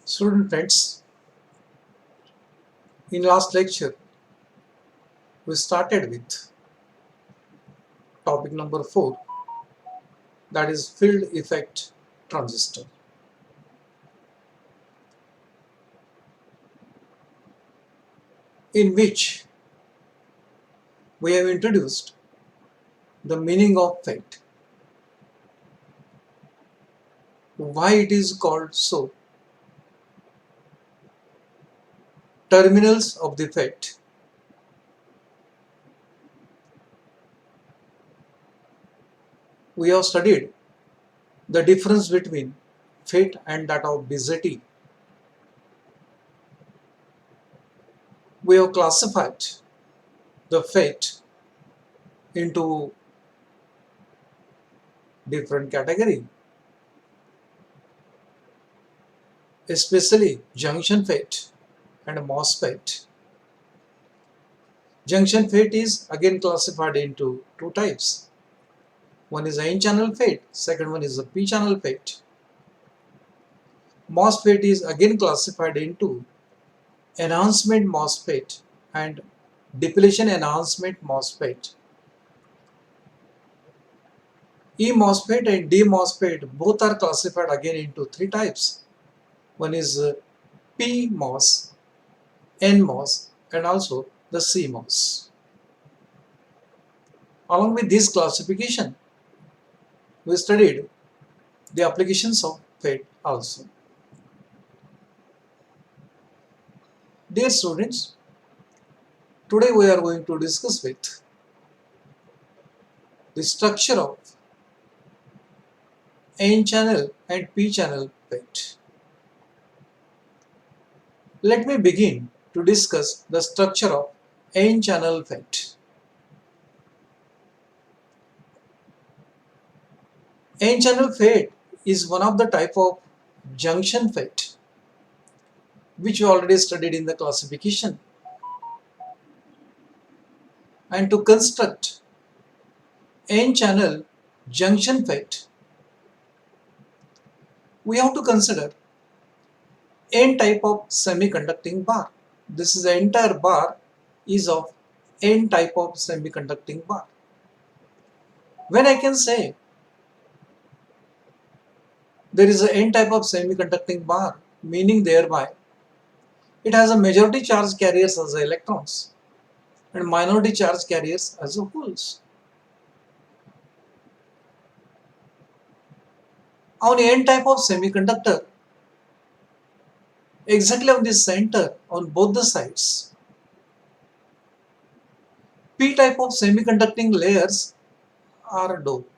Student friends, in last lecture we started with topic number 4, that is field effect transistor, in which we have introduced the meaning of FET, why it is called so, terminals of the FET, we have studied the difference between FET and that of BJT. We have classified the FET into different categories, especially junction FET and MOSFET. Junction FET is again classified into two types. One is N-channel FET, second one is a P-channel FET. MOSFET is again classified into enhancement MOSFET and depletion enhancement MOSFET. E-MOSFET and D-MOSFET both are classified again into three types. One is PMOS, NMOS and also the CMOS. Along with this classification, we studied the applications of FET also. Dear students, today we are going to discuss with the structure of N-channel and P-channel FET. Let me begin to discuss the structure of N-channel FET. N-channel FET is one of the type of junction FET which we already studied in the classification. And to construct N-channel junction FET, we have to consider N type of semiconducting bar. This is the entire bar is of N type of semiconducting bar. When I can say there is an N type of semiconducting bar, meaning thereby it has a majority charge carriers as electrons and minority charge carriers as holes. On N type of semiconductor, exactly on the center on both the sides, P type of semiconducting layers are doped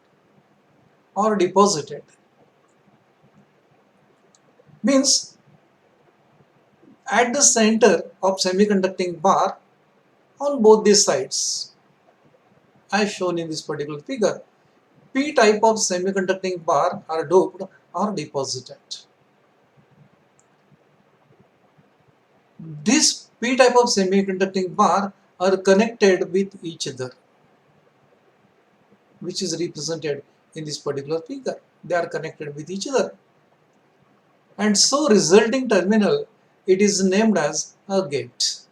or deposited. Means at the center of semiconducting bar on both these sides, as shown in this particular figure, P type of semiconducting bar are doped or deposited. This P type of semiconducting bar are connected with each other, which is represented in this particular figure. They are connected with each other. And so resulting terminal, it is named as a gate.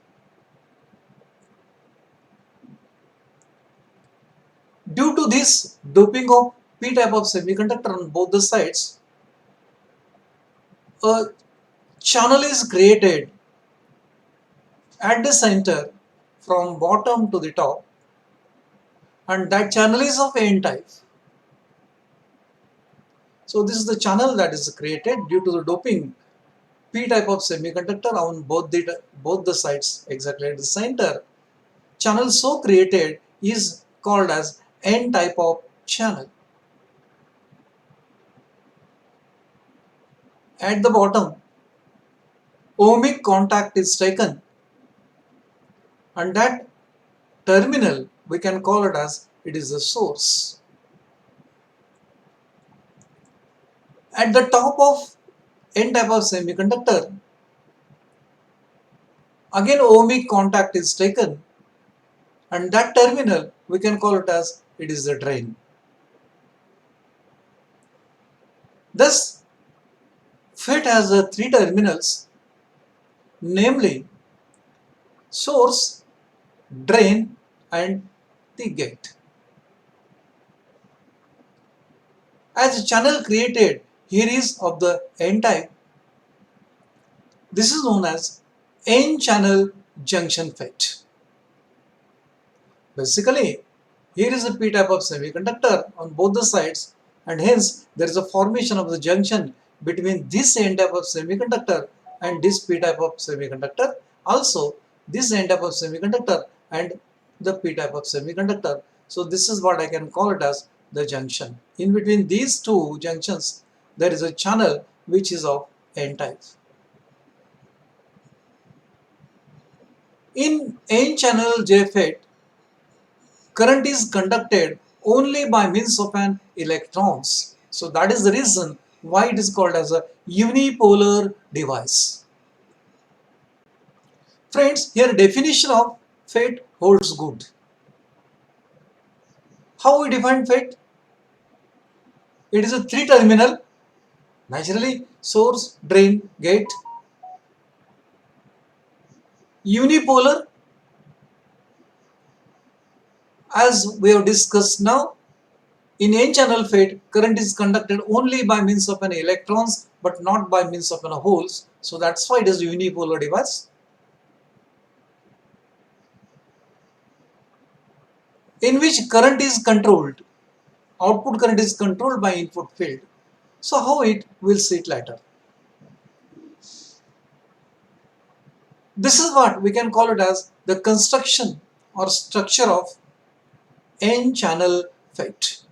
Due to this doping of P type of semiconductor on both the sides, a channel is created at the center from bottom to the top, and that channel is of N type. So this is the channel that is created due to the doping P type of semiconductor on both the sides exactly at the center. Channel so created is called as N type of channel. At the bottom, ohmic contact is taken, and that terminal we can call it as it is the source. At the top of N type of semiconductor, again ohmic contact is taken, and that terminal we can call it as it is the drain. Thus, FET has three terminals, namely source, drain and the gate. As a channel created here is of the N-type, this is known as N-channel junction FET. Basically, here is a p-type of semiconductor on both the sides, and hence there is a formation of the junction between this N-type of semiconductor and this p-type of semiconductor. Also, this N-type of semiconductor and the p-type of semiconductor. So this is what I can call it as the junction. In between these two junctions, there is a channel which is of N-type. In N-channel JFET, current is conducted only by means of an electrons. So that is the reason why it is called as a unipolar device. Friends, here definition of FET holds good. How we define FET? It is a three terminal, naturally source, drain, gate. Unipolar, as we have discussed now, in N-channel FET, current is conducted only by means of an electrons but not by means of an holes. So that's why it is a unipolar device. In which current is controlled. Output current is controlled by input field. So how it, we'll see it later. This is what we can call it as the construction or structure of N-channel FET.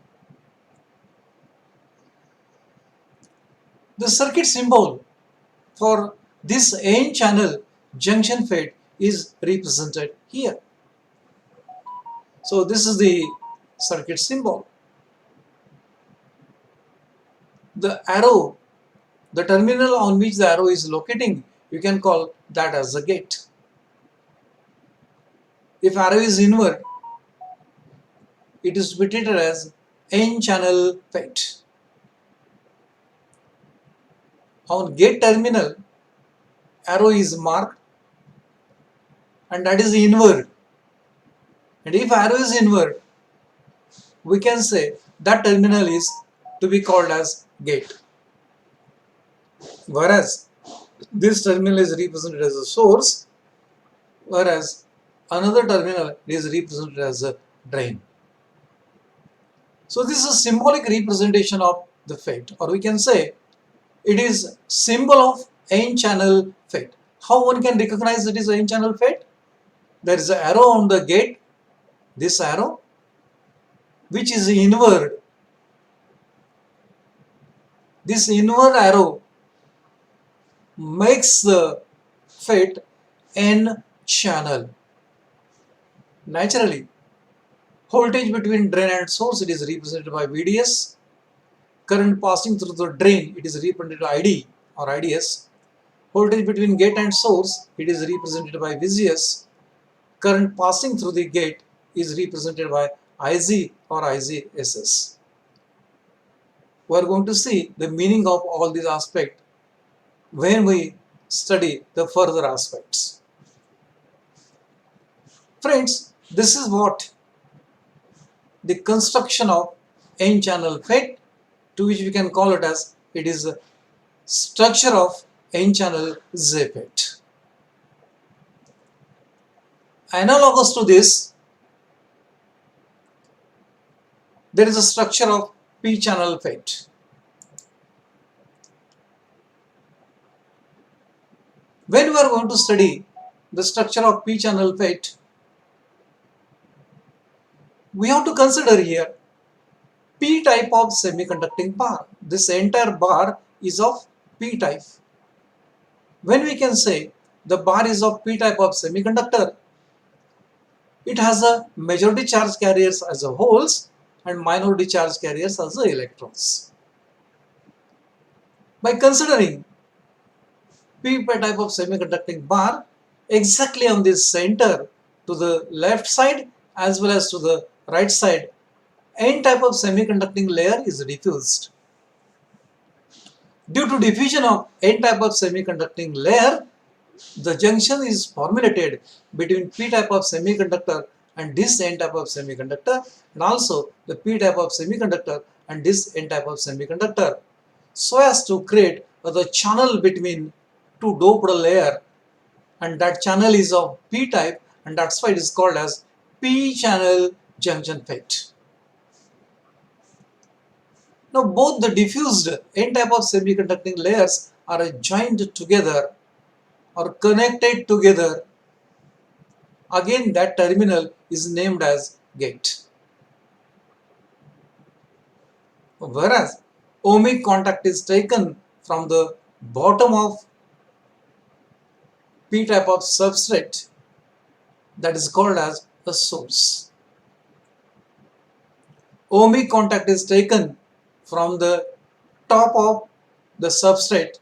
The circuit symbol for this N-channel junction FET is represented here. So this is the circuit symbol. The arrow, the terminal on which the arrow is locating, you can call that as the gate. If arrow is inward, it is to be treated as N-channel FET. On gate terminal, arrow is marked and that is inward. And if arrow is inward, we can say that terminal is to be called as gate. Whereas this terminal is represented as a source, whereas another terminal is represented as a drain. So this is a symbolic representation of the FET, or we can say it is symbol of N-channel FET. How one can recognize it is N-channel FET? There is an arrow on the gate, this arrow, which is inward. This inward arrow makes the FET N-channel. Naturally, voltage between drain and source, it is represented by VDS. Current passing through the drain, it is represented by ID or IDS. Voltage between gate and source, it is represented by VGS. Current passing through the gate is represented by IZ or IZSS. We are going to see the meaning of all these aspects when we study the further aspects. Friends, this is what the construction of N-channel FET, to which we can call it as it is a structure of N-channel JFET. Analogous to this, there is a structure of P-channel FET. When we are going to study the structure of P-channel FET, we have to consider here P-type of semiconducting bar. This entire bar is of P-type. When we can say the bar is of P-type of semiconductor, it has a majority charge carriers as a holes and minority charge carriers as the electrons. By considering P-type of semiconducting bar, exactly on this center to the left side as well as to the right side, N-type of semiconducting layer is diffused. Due to diffusion of N type of semiconducting layer, the junction is formulated between P type of semiconductor and this N type of semiconductor, and also the P type of semiconductor and this N type of semiconductor, so as to create the channel between two doped layer, and that channel is of P type, and that's why it is called as P channel junction FET. Now both the diffused N type of semiconducting layers are joined together or connected together. Again, that terminal is named as gate. Whereas ohmic contact is taken from the bottom of P type of substrate, that is called as the source. Ohmic contact is taken from the top of the substrate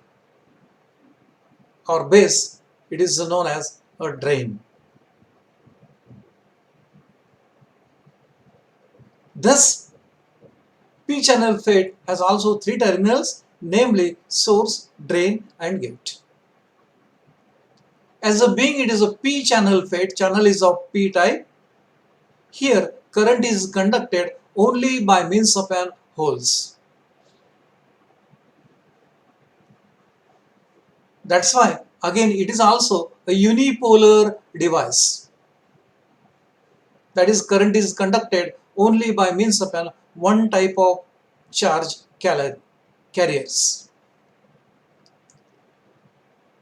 or base, it is known as a drain. Thus, P-channel FET has also three terminals, namely source, drain and gate. As a being it is a P-channel FET, channel is of P type. Here current is conducted only by means of an holes. That's why again it is also a unipolar device. That is, current is conducted only by means of an one type of charge carriers.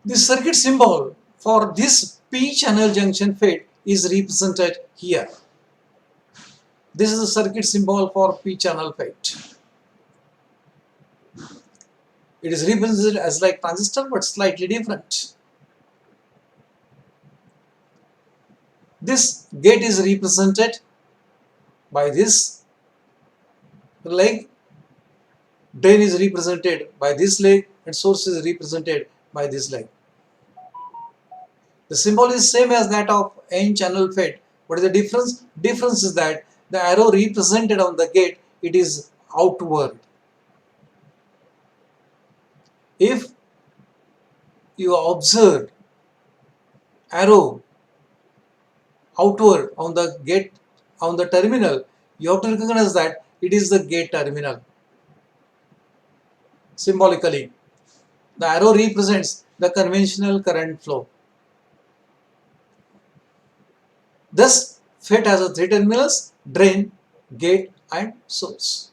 The circuit symbol for this P-channel junction FET is represented here. This is the circuit symbol for P-channel FET. It is represented as like transistor but slightly different. This gate is represented by this leg, drain is represented by this leg, and source is represented by this leg. The symbol is same as that of N-channel FET. What is the difference? Difference is that the arrow represented on the gate, it is outward. If you observe arrow outward on the gate, on the terminal, you have to recognize that it is the gate terminal. Symbolically, the arrow represents the conventional current flow. Thus, FET has three terminals: drain, gate and source.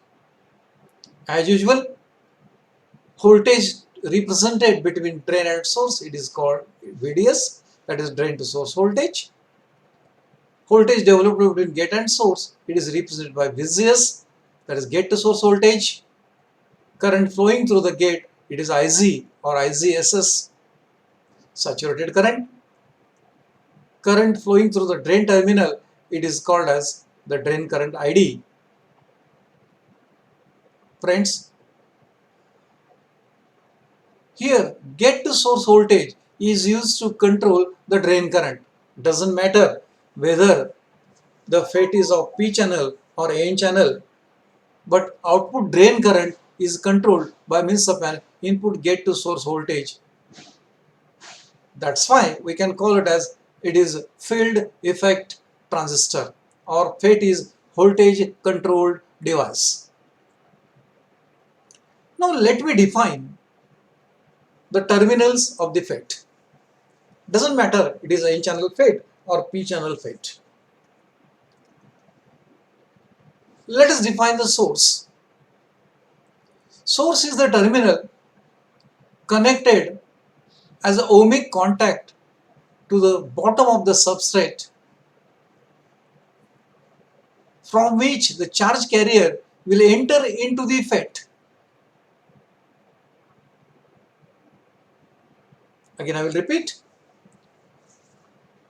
As usual, voltage represented between drain and source, it is called VDS, that is drain to source voltage. Voltage developed between gate and source, it is represented by VGS, that is gate to source voltage. Current flowing through the gate, it is IZ or IGSS, saturated current. Current flowing through the drain terminal, it is called as the drain current ID. Friends, here gate to source voltage is used to control the drain current. Doesn't matter whether the FET is of P channel or N channel, but output drain current is controlled by means of an input gate to source voltage. That's why we can call it as it is field effect transistor, or FET is voltage controlled device. Now let me define the terminals of the FET. Doesn't matter it is N channel FET or P channel FET. Let us define the source. Source is the terminal connected as an ohmic contact to the bottom of the substrate, from which the charge carrier will enter into the FET. Again I will repeat.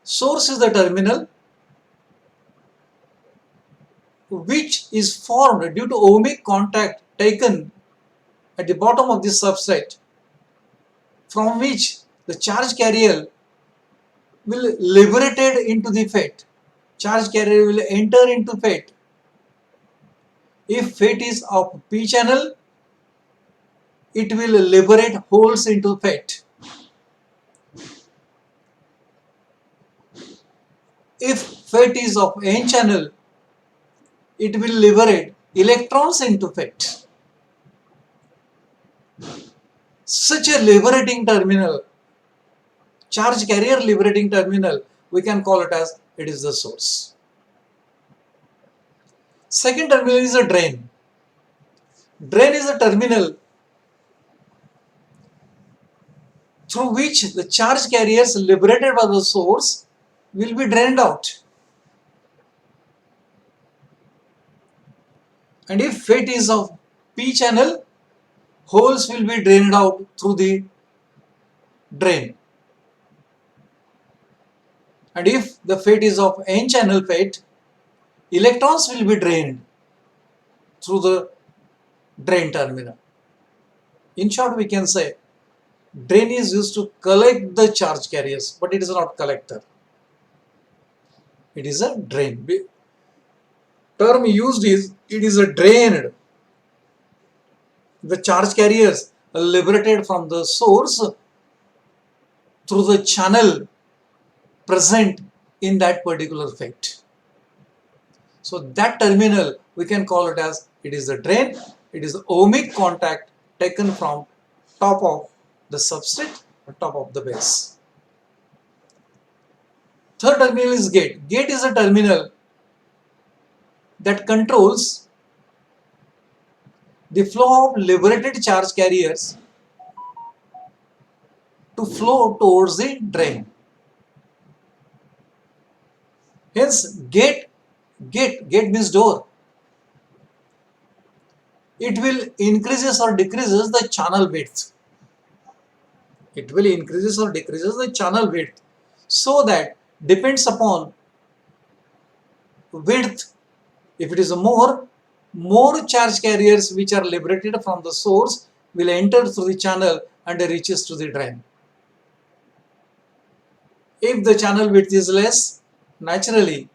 Source is the terminal which is formed due to ohmic contact taken at the bottom of the substrate, from which the charge carrier will liberated into the FET. Charge carrier will enter into FET. If FET is of P channel, it will liberate holes into FET. If FET is of N channel, it will liberate electrons into FET. Such a liberating terminal, charge carrier liberating terminal, we can call it as it is the source. Second terminal is a drain. Drain is a terminal through which the charge carriers liberated by the source will be drained out. And if FET is of P channel, holes will be drained out through the drain. And if the FET is of N channel FET, electrons will be drained through the drain terminal. In short, we can say drain is used to collect the charge carriers, but it is not collector. It is a drain. Term used is it is a drained. The charge carriers are liberated from the source through the channel present in that particular FET. So that terminal we can call it as it is the drain. It is the ohmic contact taken from top of the substrate or top of the base. Third terminal is gate. Gate is a terminal that controls the flow of liberated charge carriers to flow towards the drain. Hence, gate means door. It will increases or decreases the channel width. It will increases or decreases the channel width, so that depends upon width. If it is more charge carriers which are liberated from the source will enter through the channel and reaches to the drain. If the channel width is less, naturally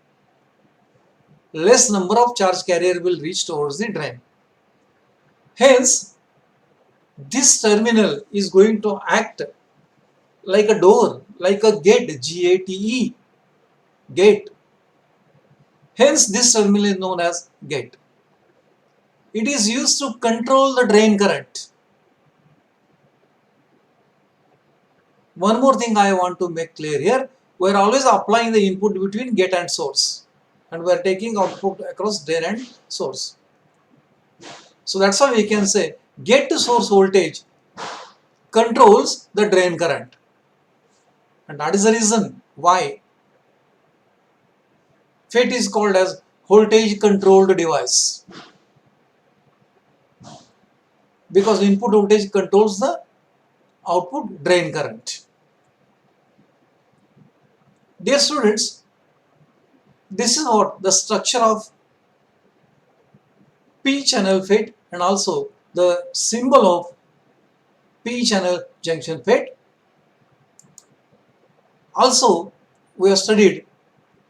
less number of charge carrier will reach towards the drain. Hence, this terminal is going to act like a door, like a gate, G-A-T-E, gate. Hence, this terminal is known as gate. It is used to control the drain current. One more thing I want to make clear here, we are always applying the input between gate and source, and we are taking output across drain and source. So that's why we can say gate to source voltage controls the drain current, and that is the reason why FET is called as voltage controlled device, because input voltage controls the output drain current. Dear students, this is what the structure of P channel FET and also the symbol of P channel junction FET. Also, we have studied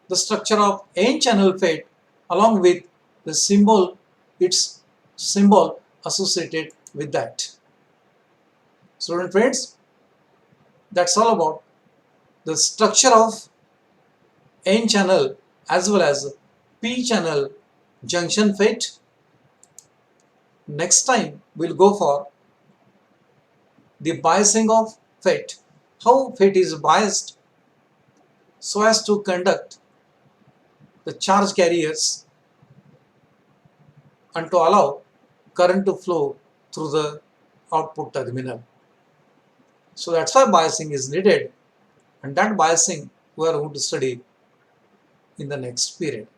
the structure of N channel FET along with the symbol, its symbol associated with that. Student friends, that's all about the structure of N channel as well as P channel junction FET. Next time we'll go for the biasing of FET, how FET is biased so as to conduct the charge carriers and to allow current to flow through the output terminal. So that's why biasing is needed, and that biasing we are going to study in the next period.